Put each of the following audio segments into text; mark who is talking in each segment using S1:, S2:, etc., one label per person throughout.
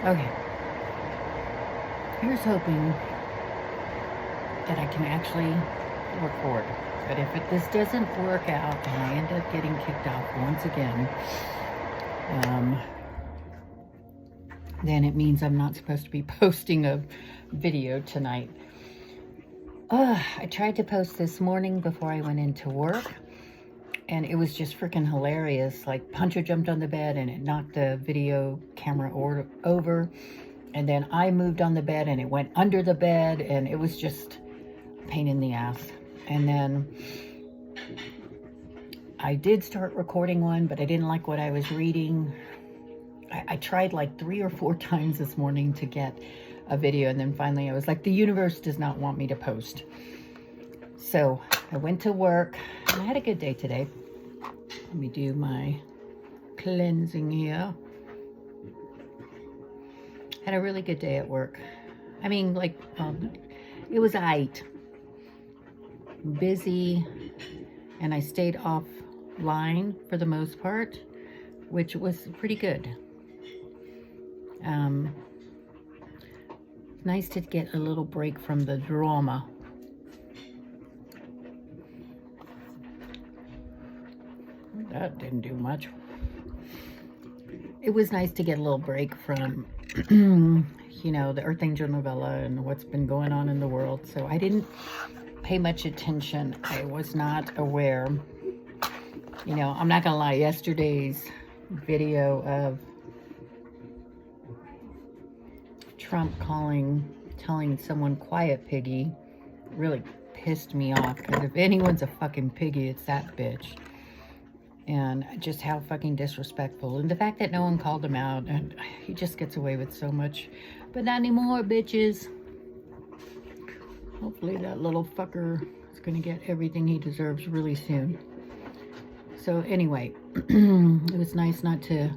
S1: Okay, here's hoping that I can actually record. But if this doesn't work out and I end up getting kicked off once again, um, then it means I'm not supposed to be posting a video tonight. I tried to post this morning before I went into work, and it was just freaking hilarious. Like, Puncher jumped on the bed and it knocked the video camera over, and then I moved on the bed and it went under the bed, and it was just a pain in the ass. And then I did start recording one, but I didn't like what I was reading. I tried like 3 or 4 times this morning to get a video, and then finally I was like, the universe does not want me to post. So I went to work, and I had a good day today. Let me do my cleansing here. Had a really good day at work. I mean, like, it was aight. Busy, and I stayed offline for the most part, which was pretty good. Nice to get a little break from the drama. That didn't do much. It was nice to get a little break from, you know, the Earth Angel novella and what's been going on in the world. So I didn't pay much attention. I was not aware. You know, I'm not gonna lie, yesterday's video of Trump telling someone quiet piggy really pissed me off, because if anyone's a fucking piggy, it's that bitch. And just how fucking disrespectful, and the fact that no one called him out, and he just gets away with so much. But not anymore, bitches. Hopefully that little fucker is gonna get everything he deserves really soon. So anyway, it was nice not to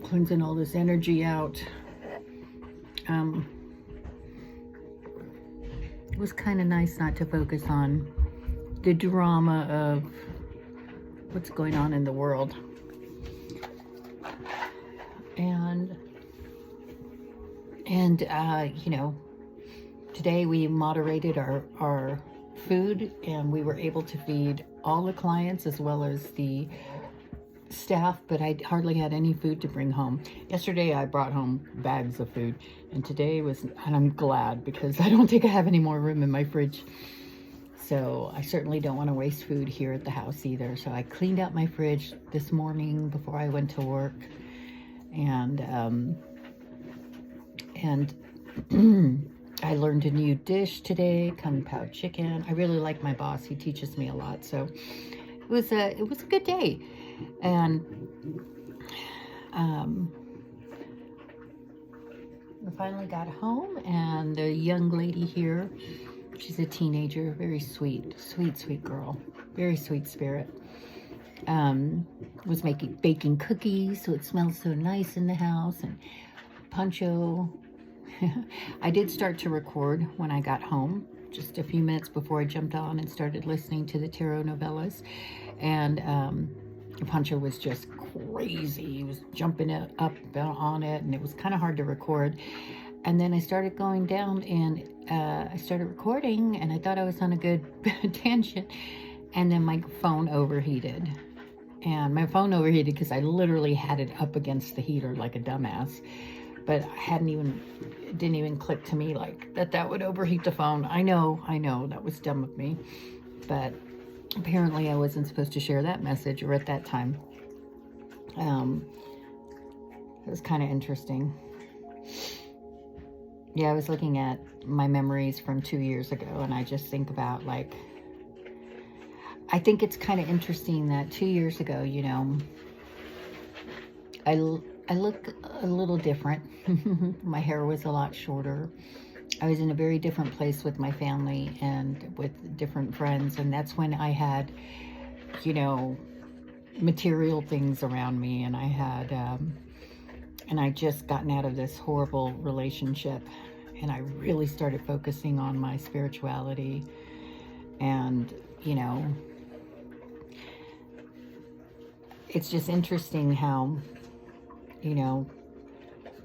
S1: cleansing all this energy out. It was kind of nice not to focus on the drama of what's going on in the world. And you know, today we moderated our food, and we were able to feed all the clients as well as the staff, but I hardly had any food to bring home. Yesterday I brought home bags of food, and today and I'm glad, because I don't think I have any more room in my fridge. So I certainly don't want to waste food here at the house either. So I cleaned out my fridge this morning before I went to work, and I learned a new dish today, Kung Pao chicken. I really like my boss. He teaches me a lot. So it was a good day. And I finally got home, and the young lady here, she's a teenager, very sweet girl, very sweet spirit, was baking cookies, so it smells so nice in the house. And Pancho, I did start to record when I got home, just a few minutes before I jumped on and started listening to the tarot novellas. And Pancho was just crazy. He was jumping up on it, and it was kind of hard to record. And then I started going down, and I started recording, and I thought I was on a good tangent, and then my phone overheated. And my phone overheated because I literally had it up against the heater like a dumbass. But it didn't even click to me like that would overheat the phone. I know, that was dumb of me. But apparently I wasn't supposed to share that message, or at that time. It was kind of interesting. Yeah, I was looking at my memories from 2 years ago, and I just think about, like, I think it's kind of interesting that 2 years ago, you know, I look a little different. My hair was a lot shorter. I was in a very different place with my family and with different friends, and that's when I had, you know, material things around me, and I had, and I just gotten out of this horrible relationship, and I really started focusing on my spirituality. And, you know, it's just interesting how you know,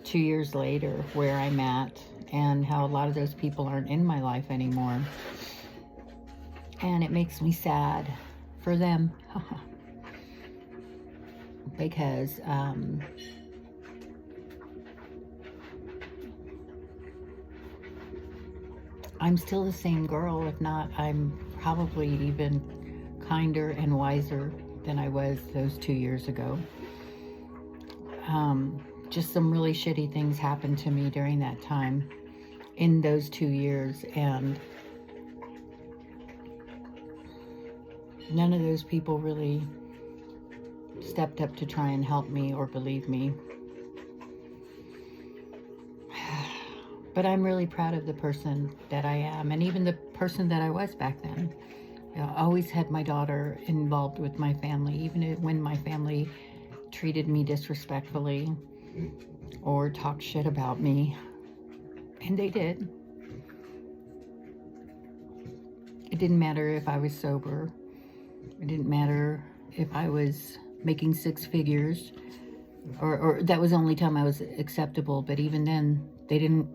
S1: 2 years later, where I'm at, and how a lot of those people aren't in my life anymore. And it makes me sad for them. Because I'm still the same girl. If not, I'm probably even kinder and wiser than I was those 2 years ago. Just some really shitty things happened to me during that time, in those 2 years, and none of those people really stepped up to try and help me or believe me. But I'm really proud of the person that I am, and even the person that I was back then. I always had my daughter involved with my family, even when my family treated me disrespectfully or talked shit about me. And they did. It didn't matter if I was sober. It didn't matter if I was making 6 figures, or that was the only time I was acceptable. But even then, they didn't,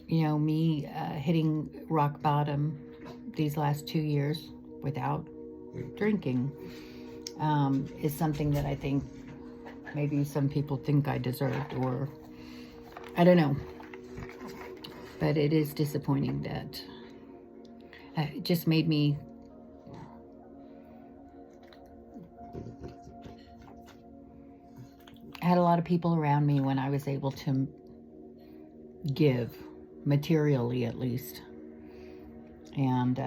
S1: you know, me hitting rock bottom these last 2 years without drinking is something that I think maybe some people think I deserved, or I don't know. But it is disappointing that it just made me I had a lot of people around me when I was able to give, materially at least. And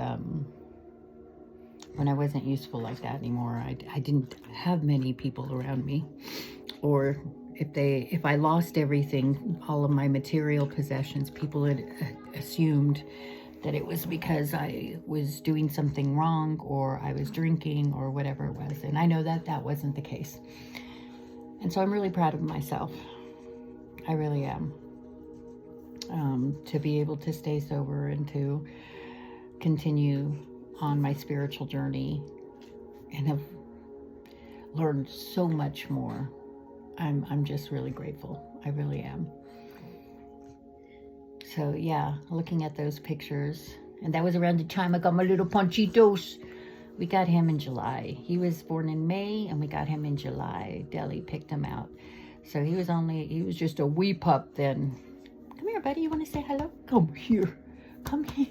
S1: when I wasn't useful like that anymore, I didn't have many people around me. Or if I lost everything, all of my material possessions, people had assumed that it was because I was doing something wrong, or I was drinking, or whatever it was. And I know that that wasn't the case. And so I'm really proud of myself. I really am. To be able to stay sober and to continue on my spiritual journey and have learned so much more. I'm just really grateful. I really am. So yeah, looking at those pictures, and that was around the time I got my little Panchitos. We got him in July. He was born in May, and we got him in July. Deli picked him out. So he was just a wee pup then. Come here, buddy. You want to say hello? Come here. Come here.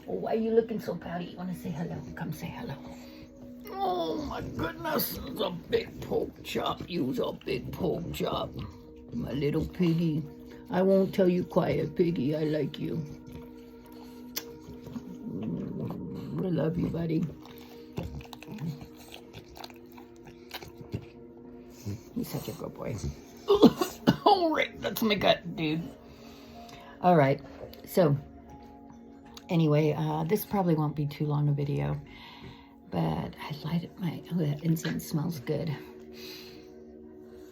S1: Oh, why are you looking so pouty? You want to say hello? Come say hello. Oh, my goodness. It's a big pork chop. You was a big pork chop. My little piggy. I won't tell you quiet, piggy. I like you. I love you, buddy. He's such a good boy. All right, that's my gut, dude. All right, so anyway, this probably won't be too long a video, but I lighted that incense smells good.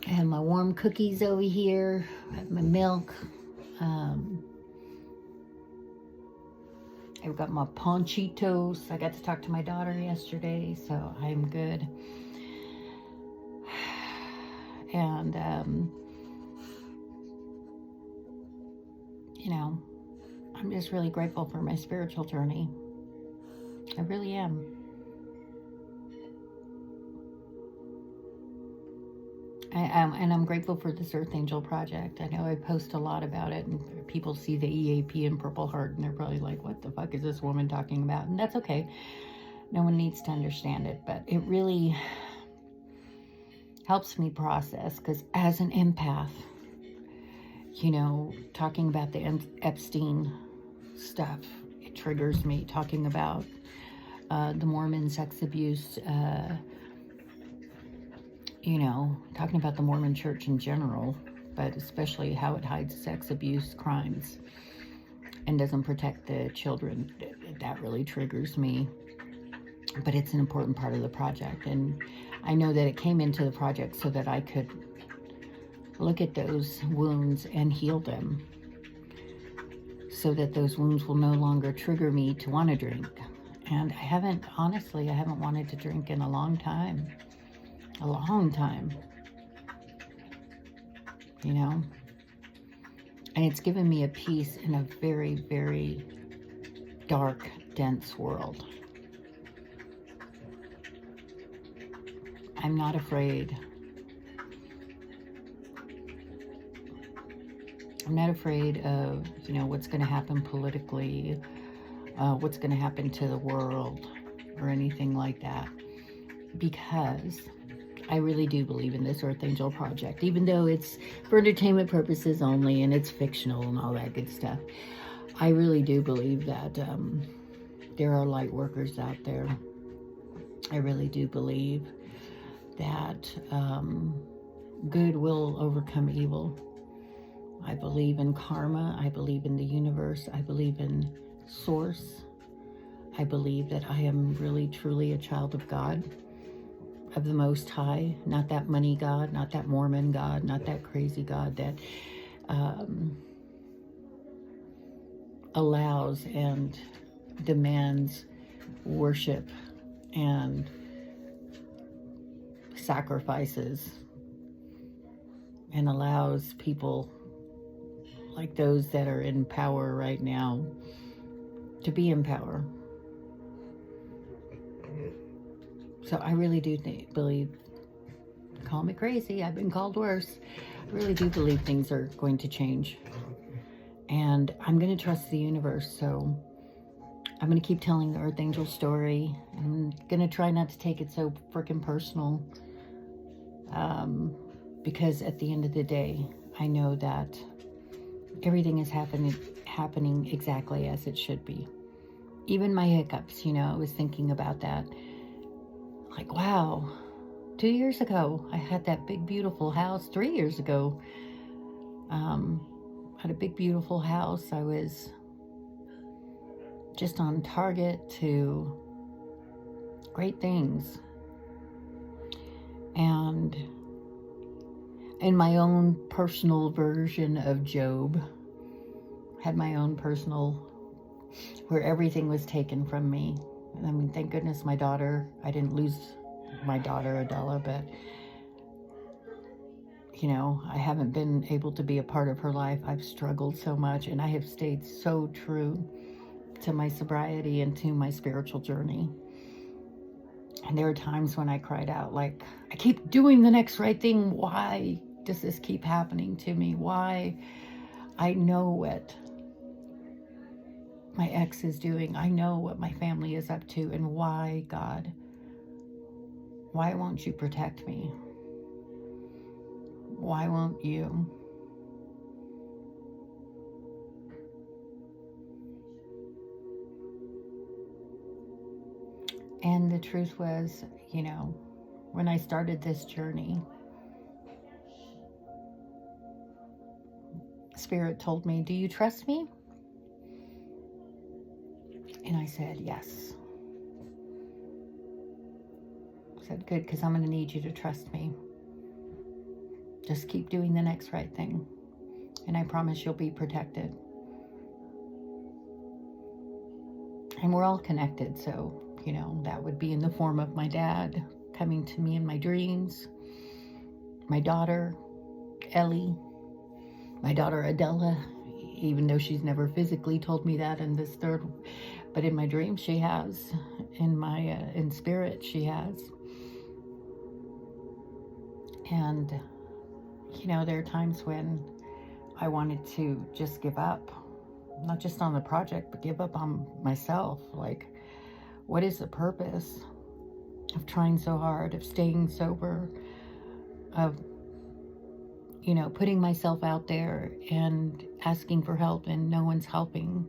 S1: I have my warm cookies over here. I have my milk. I've got my Panchitos. I got to talk to my daughter yesterday, so I'm good. And, you know, I'm just really grateful for my spiritual journey. I really am. And I'm grateful for this Earth Angel project. I know I post a lot about it, and people see the EAP and Purple Heart, and they're probably like, what the fuck is this woman talking about? And that's okay. No one needs to understand it, but it really helps me process, because as an empath, you know, talking about the Epstein stuff, it triggers me. Talking about the Mormon sex abuse, you know, talking about the Mormon church in general, but especially how it hides sex abuse crimes and doesn't protect the children. That really triggers me. But it's an important part of the project, and I know that it came into the project so that I could look at those wounds and heal them, so that those wounds will no longer trigger me to want to drink. And honestly, I haven't wanted to drink in a long time. a long time, you know, and it's given me a peace in a very, very dark, dense world. I'm not afraid. I'm not afraid of, you know, what's going to happen politically, what's going to happen to the world, or anything like that, because I really do believe in this Earth Angel Project, even though it's for entertainment purposes only and it's fictional and all that good stuff. I really do believe that there are light workers out there. I really do believe that good will overcome evil. I believe in karma. I believe in the universe. I believe in source. I believe that I am really, truly a child of God, of the Most High, not that money God, not that Mormon God, not that crazy God that allows and demands worship and sacrifices and allows people like those that are in power right now to be in power. So I really do believe, call me crazy, I've been called worse, I really do believe things are going to change. And I'm going to trust the universe, so I'm going to keep telling the Earth Angel story. I'm going to try not to take it so freaking personal, because at the end of the day, I know that everything is happening exactly as it should be. Even my hiccups, you know, I was thinking about that. Like, wow, 2 years ago, I had that big, beautiful house. 3 years ago, had a big, beautiful house. I was just on target to great things. And in my own personal version of Job, had my own personal, where everything was taken from me. I mean, thank goodness my daughter, I didn't lose my daughter, Adela, but, you know, I haven't been able to be a part of her life. I've struggled so much, and I have stayed so true to my sobriety and to my spiritual journey. And there are times when I cried out, like, I keep doing the next right thing. Why does this keep happening to me? Why? I know what my ex is doing. I know what my family is up to. And why, God? Why won't you protect me? Why won't you? And the truth was, you know, when I started this journey, Spirit told me, do you trust me? And I said, yes. I said, good, because I'm going to need you to trust me. Just keep doing the next right thing. And I promise you'll be protected. And we're all connected, so, you know, that would be in the form of my dad coming to me in my dreams, my daughter, Ellie, my daughter, Adela, even though she's never physically told me that in this third, but in my dreams she has, in spirit she has. And, you know, there are times when I wanted to just give up, not just on the project, but give up on myself. Like, what is the purpose of trying so hard, of staying sober, of, you know, putting myself out there and asking for help and no one's helping?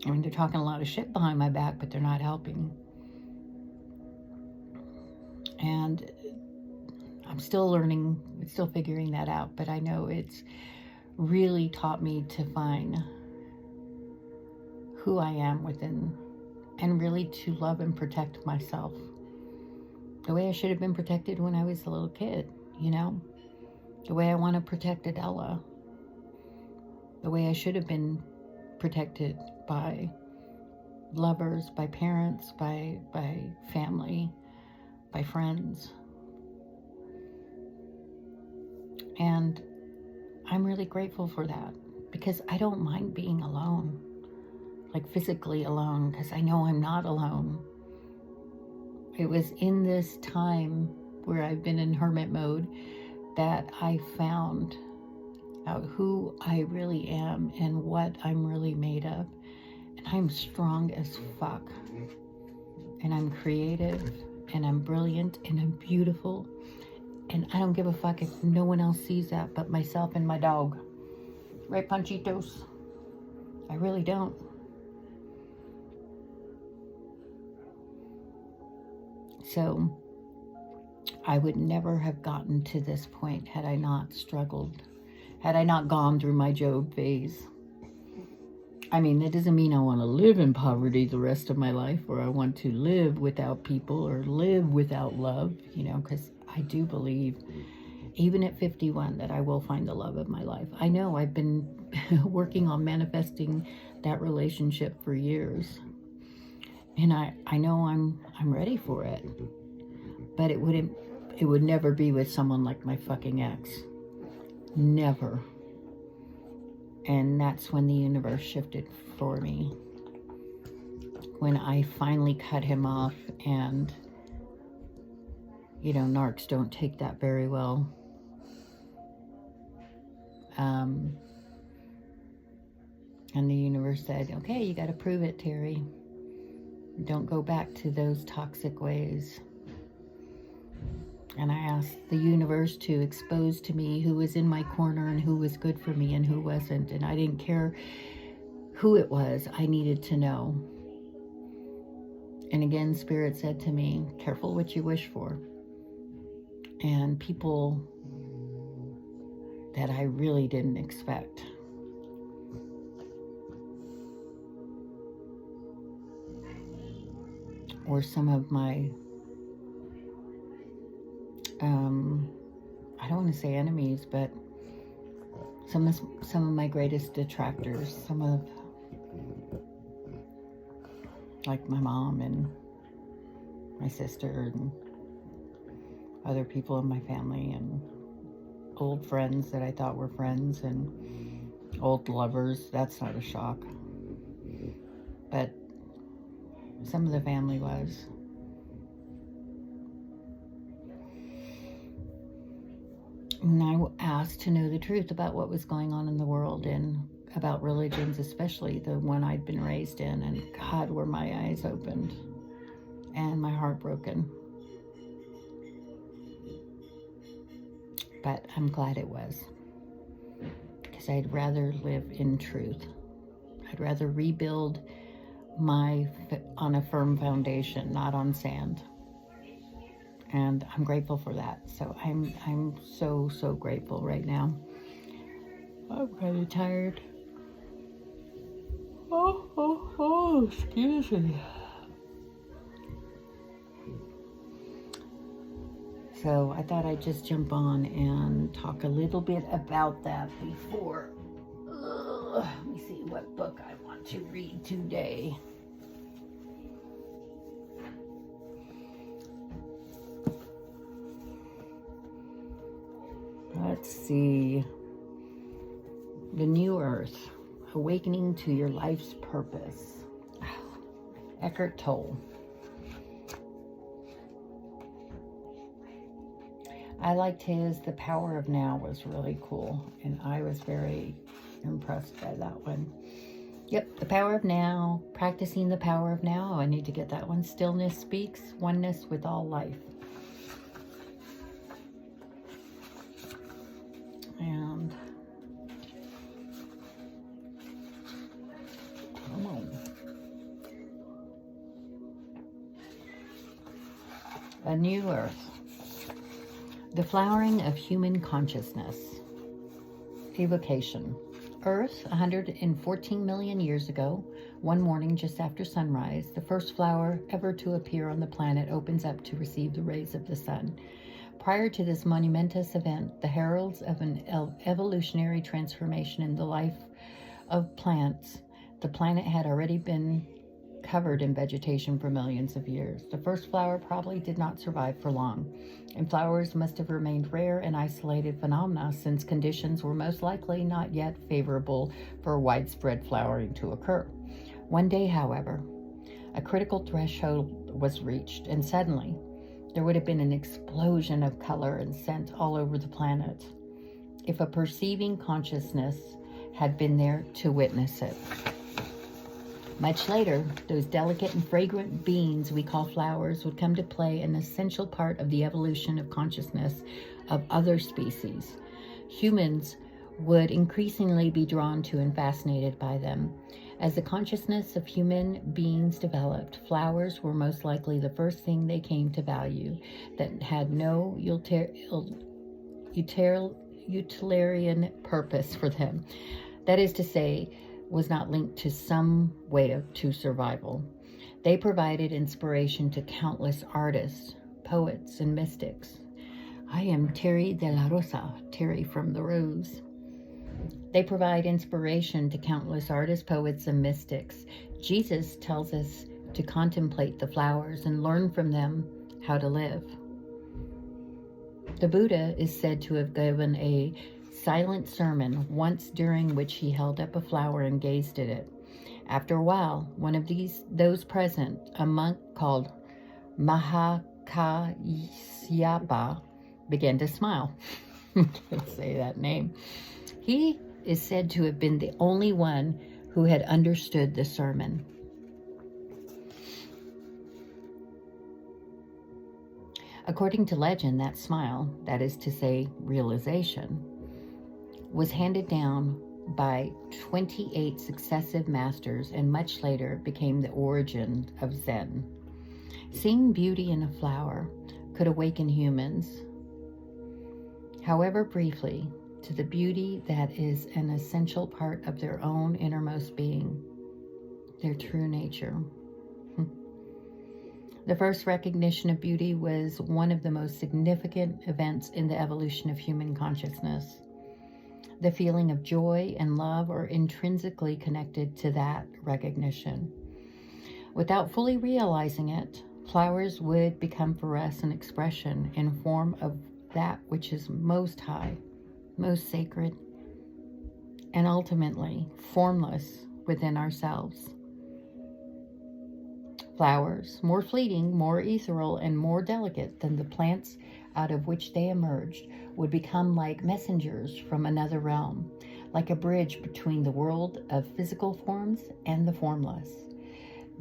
S1: I mean, they're talking a lot of shit behind my back, but they're not helping. And I'm still learning, still figuring that out, but I know it's really taught me to find who I am within and really to love and protect myself the way I should have been protected when I was a little kid, you know, the way I want to protect Adela, the way I should have been protected by lovers, by parents, by family, by friends. And I'm really grateful for that, because I don't mind being alone, like physically alone, because I know I'm not alone. It was in this time where I've been in hermit mode that I found out who I really am and what I'm really made of. And I'm strong as fuck. And I'm creative, and I'm brilliant, and I'm beautiful. And I don't give a fuck if no one else sees that but myself and my dog. Right, Panchitos? I really don't. So I would never have gotten to this point had I not struggled, had I not gone through my Job phase. I mean, that doesn't mean I want to live in poverty the rest of my life, or I want to live without people or live without love, because I do believe, even at 51, that I will find the love of my life. I know I've been working on manifesting that relationship for years. And I know I'm ready for it. But it would never be with someone like my fucking ex. Never. And that's when the universe shifted for me. When I finally cut him off, and narcs don't take that very well. And the universe said, okay, you got to prove it, Terry. Don't go back to those toxic ways. And I asked the universe to expose to me who was in my corner and who was good for me and who wasn't. And I didn't care who it was. I needed to know. And again, Spirit said to me, careful what you wish for. And people that I really didn't expect. Or some of my, I don't want to say enemies, but some of my greatest detractors, some of, like my mom and my sister and other people in my family, and old friends that I thought were friends, and old lovers. That's not a shock. But some of the family was. And I asked to know the truth about what was going on in the world, and about religions, especially the one I'd been raised in. And God, were my eyes opened and my heart broken. But I'm glad it was, because I'd rather live in truth. I'd rather rebuild on a firm foundation, not on sand. And I'm grateful for that. So I'm so grateful right now. I'm kind of tired. Oh, excuse me. So I thought I'd just jump on and talk a little bit about that before. Let me see what book I want to read today. Let's see. The New Earth, Awakening to Your Life's Purpose. Eckhart Tolle. I liked his The Power of Now was really cool, and I was very impressed by that one. Yep, The Power of Now, Practicing the Power of Now. I need to get that one. Stillness Speaks, Oneness with All Life. And come on. A New Earth. The Flowering of Human Consciousness. Evocation. Earth, 114 million years ago, one morning just after sunrise, the first flower ever to appear on the planet opens up to receive the rays of the sun. Prior to this monumentous event, the heralds of an evolutionary transformation in the life of plants, the planet had already been covered in vegetation for millions of years. The first flower probably did not survive for long, and flowers must have remained rare and isolated phenomena since conditions were most likely not yet favorable for widespread flowering to occur. One day, however, a critical threshold was reached, and suddenly there would have been an explosion of color and scent all over the planet if a perceiving consciousness had been there to witness it. Much later, those delicate and fragrant beings we call flowers would come to play an essential part of the evolution of consciousness of other species. Humans would increasingly be drawn to and fascinated by them. As the consciousness of human beings developed, flowers were most likely the first thing they came to value that had no utilitarian purpose for them. That is to say, was not linked to some way to survival. They provided inspiration to countless artists, poets, and mystics. I am Terry de la Rosa, Terry from the Rose. They provide inspiration to countless artists, poets, and mystics. Jesus tells us to contemplate the flowers and learn from them how to live. The Buddha is said to have given a silent sermon once, during which he held up a flower and gazed at it. After a while, one of those present, a monk called Mahakasyapa, began to smile. Can't say that name. He is said to have been the only one who had understood the sermon. According to legend, that smile, that is to say, realization, was handed down by 28 successive masters and much later became the origin of Zen. Seeing beauty in a flower could awaken humans, however briefly, to the beauty that is an essential part of their own innermost being, their true nature. The first recognition of beauty was one of the most significant events in the evolution of human consciousness. The feeling of joy and love are intrinsically connected to that recognition. Without fully realizing it, flowers would become for us an expression in form of that which is most high, most sacred, and ultimately formless within ourselves. Flowers, more fleeting, more ethereal, and more delicate than the plants out of which they emerged, would become like messengers from another realm, like a bridge between the world of physical forms and the formless.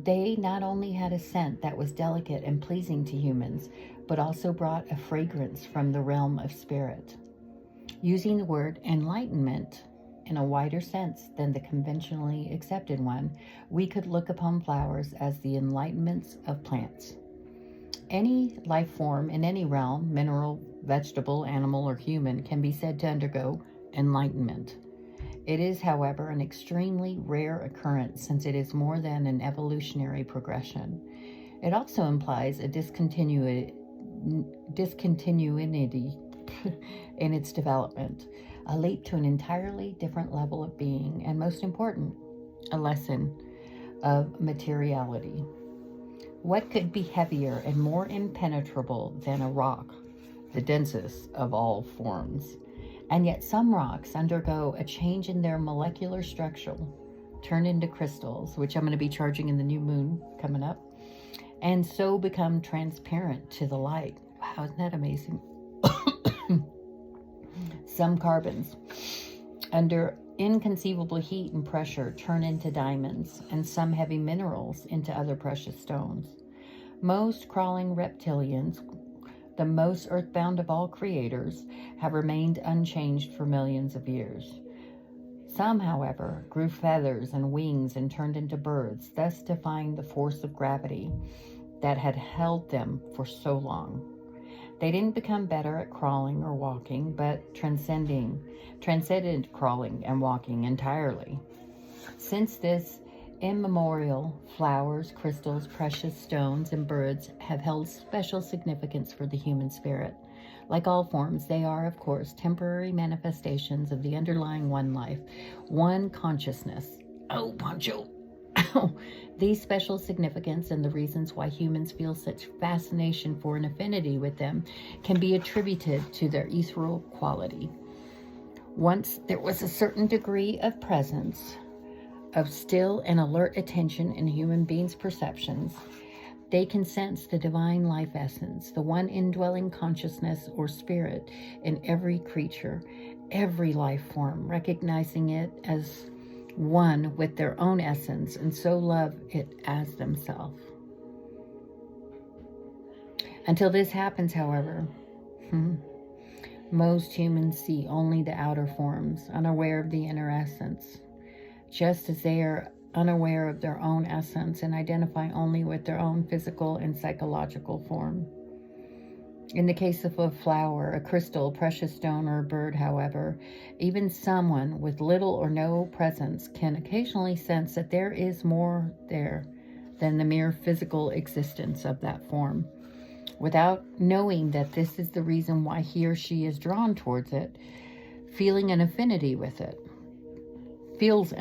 S1: They not only had a scent that was delicate and pleasing to humans, but also brought a fragrance from the realm of spirit. Using the word enlightenment in a wider sense than the conventionally accepted one, we could look upon flowers as the enlightenments of plants. Any life form in any realm, mineral, vegetable, animal, or human, can be said to undergo enlightenment. It is, however, an extremely rare occurrence since it is more than an evolutionary progression. It also implies a discontinuity in its development, a leap to an entirely different level of being, and most important, a lesson of materiality. What could be heavier and more impenetrable than a rock, the densest of all forms? And yet some rocks undergo a change in their molecular structure, turn into crystals, which I'm going to be charging in the new moon coming up, and so become transparent to the light. Wow, isn't that amazing? Some carbons, under inconceivable heat and pressure, turn into diamonds, and some heavy minerals into other precious stones. Most crawling reptilians, the most earthbound of all creators, have remained unchanged for millions of years. Some, however, grew feathers and wings and turned into birds, thus defying the force of gravity that had held them for so long. They didn't become better at crawling or walking, but transcended crawling and walking entirely. Since this immemorial, flowers, crystals, precious stones, and birds have held special significance for the human spirit. Like all forms, they are, of course, temporary manifestations of the underlying one life, one consciousness. Oh, Pancho! These special significance and the reasons why humans feel such fascination for an affinity with them can be attributed to their ethereal quality. Once there was a certain degree of presence, of still and alert attention in human beings' perceptions, they can sense the divine life essence, the one indwelling consciousness or spirit in every creature, every life form, recognizing it as one with their own essence, and so love it as themselves. Until this happens, however, most humans see only the outer forms, unaware of the inner essence, just as they are unaware of their own essence and identify only with their own physical and psychological form. In the case of a flower, a crystal, precious stone, or a bird, however, even someone with little or no presence can occasionally sense that there is more there than the mere physical existence of that form, without knowing that this is the reason why he or she is drawn towards it, feeling an affinity with it, because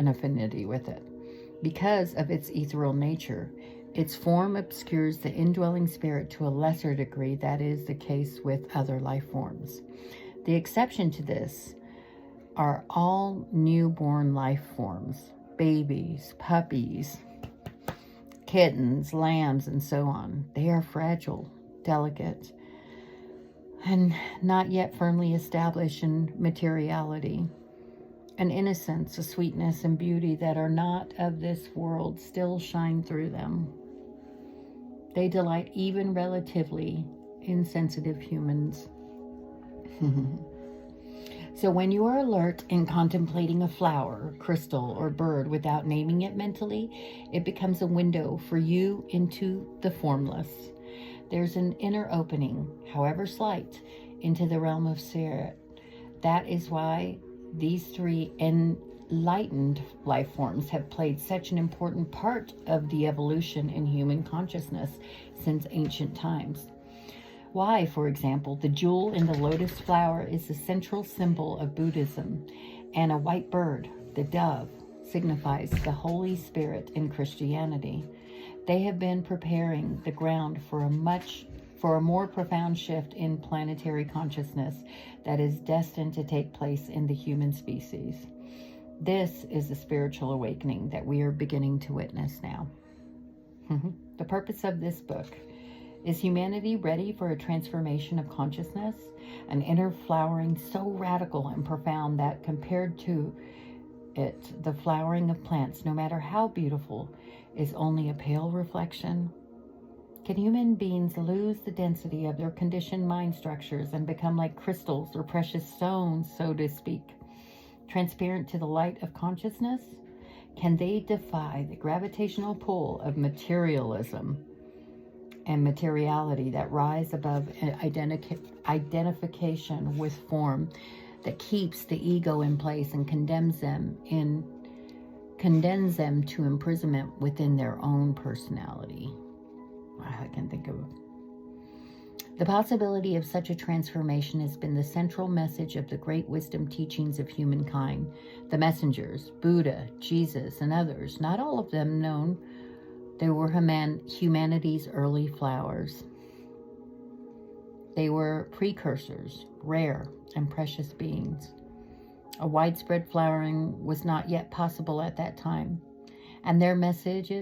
S1: of its ethereal nature. Its form obscures the indwelling spirit to a lesser degree. That is the case with other life forms. The exception to this are all newborn life forms, babies, puppies, kittens, lambs, and so on. They are fragile, delicate, and not yet firmly established in materiality. An innocence, a sweetness, and beauty that are not of this world still shine through them. They delight even relatively insensitive humans. So when you are alert in contemplating a flower, crystal, or bird without naming it mentally, it becomes a window for you into the formless. There's an inner opening, however slight, into the realm of spirit. That is why these three enlightened life forms have played such an important part of the evolution in human consciousness since ancient times. Why, for example, the jewel in the lotus flower is the central symbol of Buddhism, and a white bird, the dove, signifies the Holy Spirit in Christianity. They have been preparing the ground for a more profound shift in planetary consciousness that is destined to take place in the human species. This is the spiritual awakening that we are beginning to witness now. The purpose of this book: is humanity ready for a transformation of consciousness? An inner flowering so radical and profound that compared to it, the flowering of plants, no matter how beautiful, is only a pale reflection? Can human beings lose the density of their conditioned mind structures and become like crystals or precious stones, so to speak, transparent to the light of consciousness? Can they defy the gravitational pull of materialism and materiality that rise above identification with form, that keeps the ego in place and condemns them to imprisonment within their own personality? I can think of the possibility of such a transformation has been the central message of the great wisdom teachings of humankind. The messengers, Buddha, Jesus, and others, not all of them known, they were humanity's early flowers. They were precursors, rare and precious beings. A widespread flowering was not yet possible at that time, and their message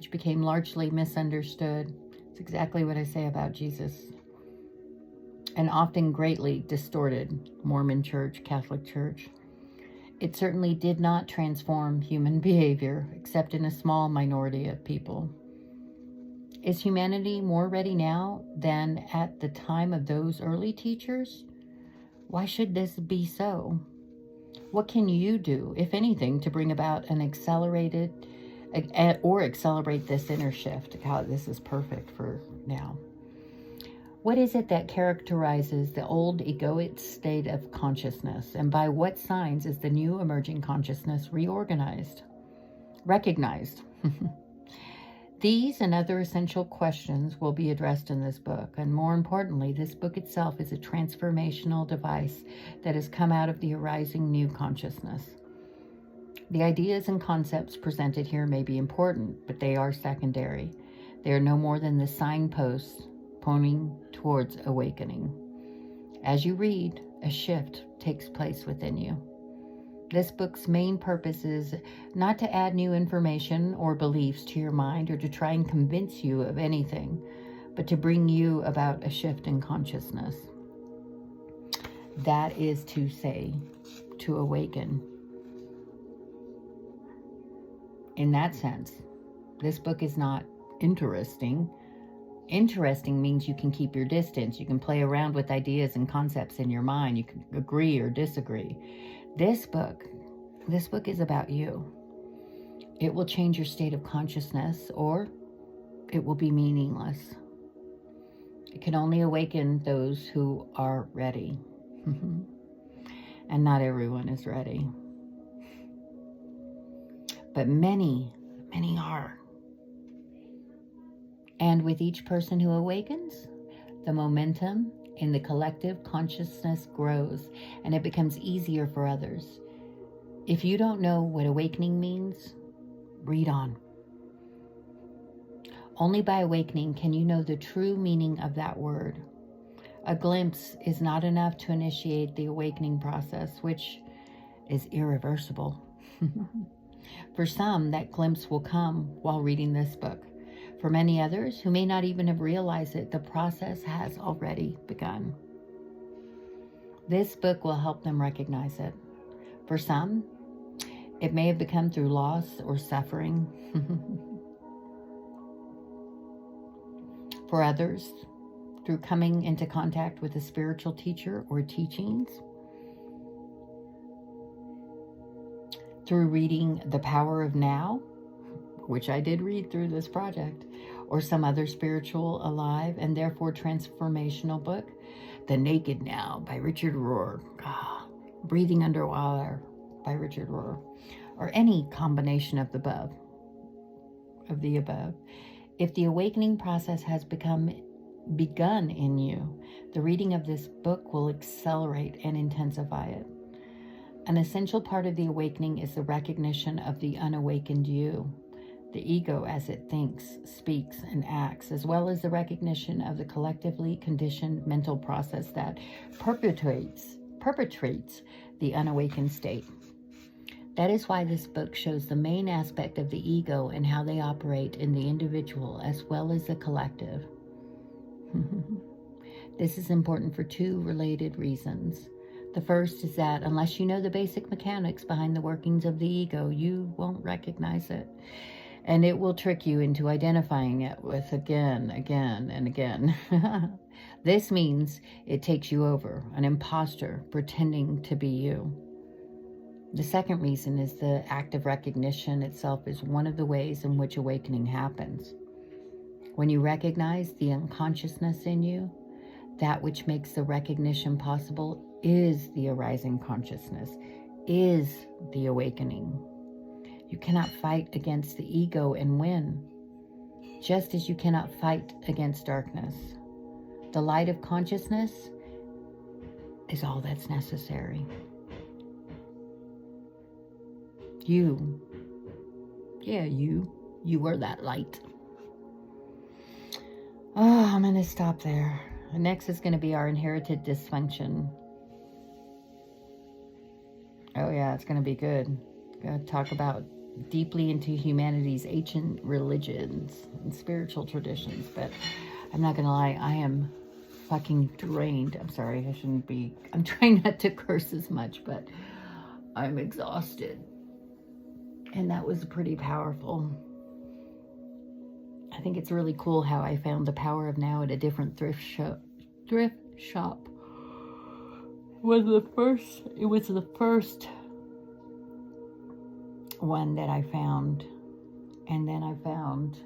S1: became largely misunderstood. It's exactly what I say about Jesus. And often greatly distorted. Mormon Church, Catholic Church. It certainly did not transform human behavior, except in a small minority of people. Is humanity more ready now than at the time of those early teachers? Why should this be so? What can you do, if anything, to bring about an accelerate this inner shift? God, this is perfect for now. What is it that characterizes the old egoic state of consciousness, and by what signs is the new emerging consciousness recognized? These and other essential questions will be addressed in this book, and more importantly, this book itself is a transformational device that has come out of the arising new consciousness. The ideas and concepts presented here may be important, but they are secondary. They are no more than the signposts pointing towards awakening. As you read, a shift takes place within you. This book's main purpose is not to add new information or beliefs to your mind or to try and convince you of anything, but to bring you about a shift in consciousness. That is to say, to awaken. In that sense, this book is not interesting. Interesting means you can keep your distance. You can play around with ideas and concepts in your mind. You can agree or disagree. This book is about you. It will change your state of consciousness, or it will be meaningless. It can only awaken those who are ready. And not everyone is ready. But many are. And with each person who awakens, the momentum in the collective consciousness grows, and it becomes easier for others. If you don't know what awakening means, read on. Only by awakening can you know the true meaning of that word. A glimpse is not enough to initiate the awakening process, which is irreversible. For some, that glimpse will come while reading this book. For many others who may not even have realized it, the process has already begun. This book will help them recognize it. For some, it may have become through loss or suffering. For others, through coming into contact with a spiritual teacher or teachings. Through reading The Power of Now, which I did read through this project, or some other spiritual, alive, and therefore transformational book, The Naked Now by Richard Rohr, Breathing Underwater by Richard Rohr, or any combination of the above. If the awakening process has begun in you, the reading of this book will accelerate and intensify it. An essential part of the awakening is the recognition of the unawakened you, the ego as it thinks, speaks, and acts, as well as the recognition of the collectively conditioned mental process that perpetrates the unawakened state. That is why this book shows the main aspect of the ego and how they operate in the individual as well as the collective. This is important for two related reasons. The first is that unless you know the basic mechanics behind the workings of the ego, you won't recognize it. And it will trick you into identifying it with again, and again. This means it takes you over, an imposter pretending to be you. The second reason is the act of recognition itself is one of the ways in which awakening happens. When you recognize the unconsciousness in you, that which makes the recognition possible is the arising consciousness, is the awakening. You cannot fight against the ego and win, just as you cannot fight against darkness. The light of consciousness is all that's necessary. You are that light. Oh, I'm going to stop there. Next is going to be our inherited dysfunction. Oh yeah, it's going to be good. Going to talk about deeply into humanity's ancient religions and spiritual traditions. But I'm not going to lie, I am fucking drained. I'm sorry, I shouldn't be. I'm trying not to curse as much, but I'm exhausted. And that was pretty powerful. I think it's really cool how I found The Power of Now at a different thrift shop. It was the first one that I found. And then I found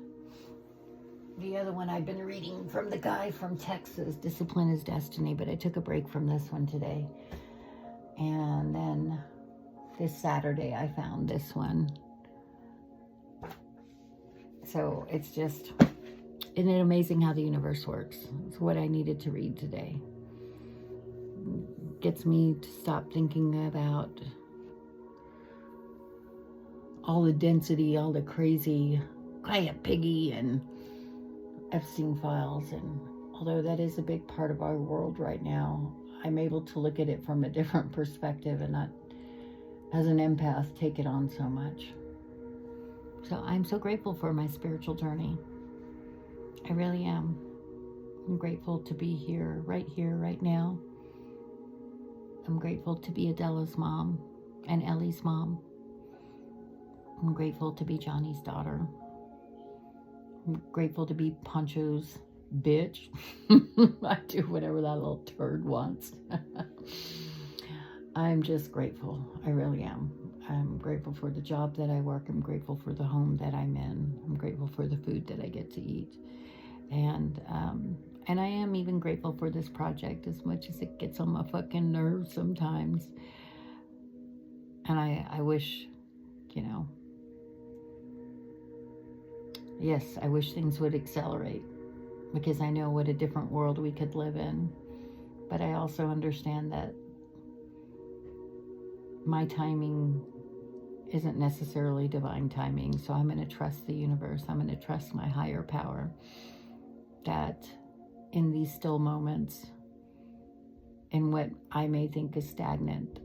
S1: the other one I've been reading from the guy from Texas, Discipline is Destiny, but I took a break from this one today. And then this Saturday I found this one. So it's just, isn't it amazing how the universe works? It's what I needed to read today. Gets me to stop thinking about all the density, all the crazy quiet piggy and Epstein files. And although that is a big part of our world right now, I'm able to look at it from a different perspective and not, as an empath, take it on so much. So I'm so grateful for my spiritual journey. I really am. I'm grateful to be here, right now. I'm grateful to be Adela's mom and Ellie's mom. I'm grateful to be Johnny's daughter. I'm grateful to be Pancho's bitch. I do whatever that little turd wants. I'm just grateful. I really am. I'm grateful for the job that I work. I'm grateful for the home that I'm in. I'm grateful for the food that I get to eat. And I am even grateful for this project, as much as it gets on my fucking nerves sometimes. And I wish, yes, I wish things would accelerate, because I know what a different world we could live in. But I also understand that my timing isn't necessarily divine timing. So I'm going to trust the universe. I'm going to trust my higher power, that in these still moments, in what I may think is stagnant,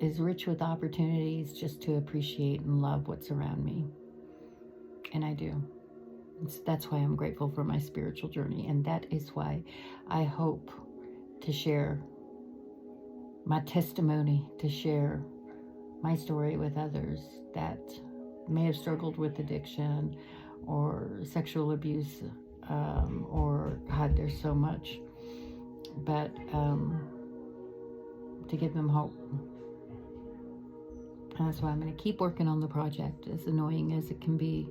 S1: is rich with opportunities just to appreciate and love what's around me. And I do. That's why I'm grateful for my spiritual journey. And that is why I hope to share my testimony, to share my story with others that may have struggled with addiction or sexual abuse, or God, there's so much, but to give them hope. And that's why I'm going to keep working on the project, as annoying as it can be,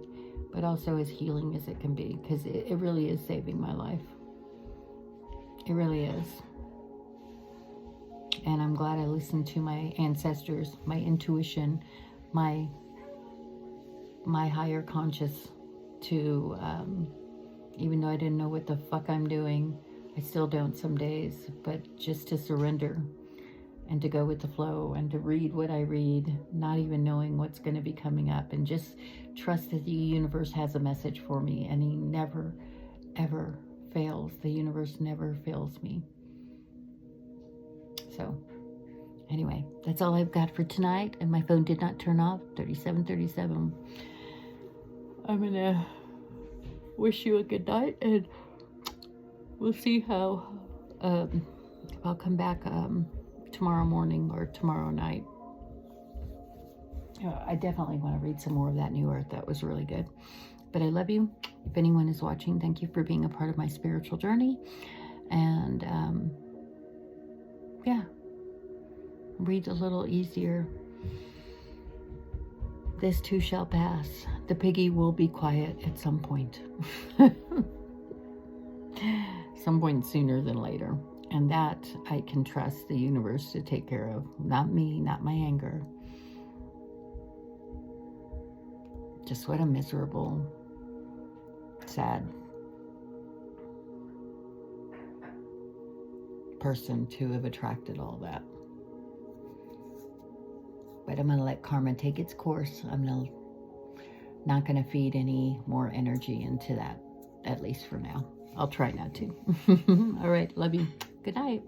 S1: but also as healing as it can be, because it really is saving my life. It really is. And I'm glad I listened to my ancestors, my intuition, my higher conscious, to, even though I didn't know what the fuck I'm doing, I still don't some days, but just to surrender and to go with the flow and to read what I read, not even knowing what's going to be coming up, and just trust that the universe has a message for me, and he never, ever fails. The universe never fails me. So anyway, that's all I've got for tonight. And my phone did not turn off. 3737. I'm going to wish you a good night, and we'll see how, I'll come back tomorrow morning or tomorrow night. I definitely want to read some more of that New Earth. That was really good. But I love you. If anyone is watching, thank you for being a part of my spiritual journey. And yeah, breathe a little easier. This too shall pass. The piggy will be quiet at some point. Some point sooner than later. And that I can trust the universe to take care of. Not me, not my anger. Just what a miserable, sad person to have attracted all that. But I'm going to let karma take its course. I'm not going to feed any more energy into that, at least for now. I'll try not to. All right, love you. Good night.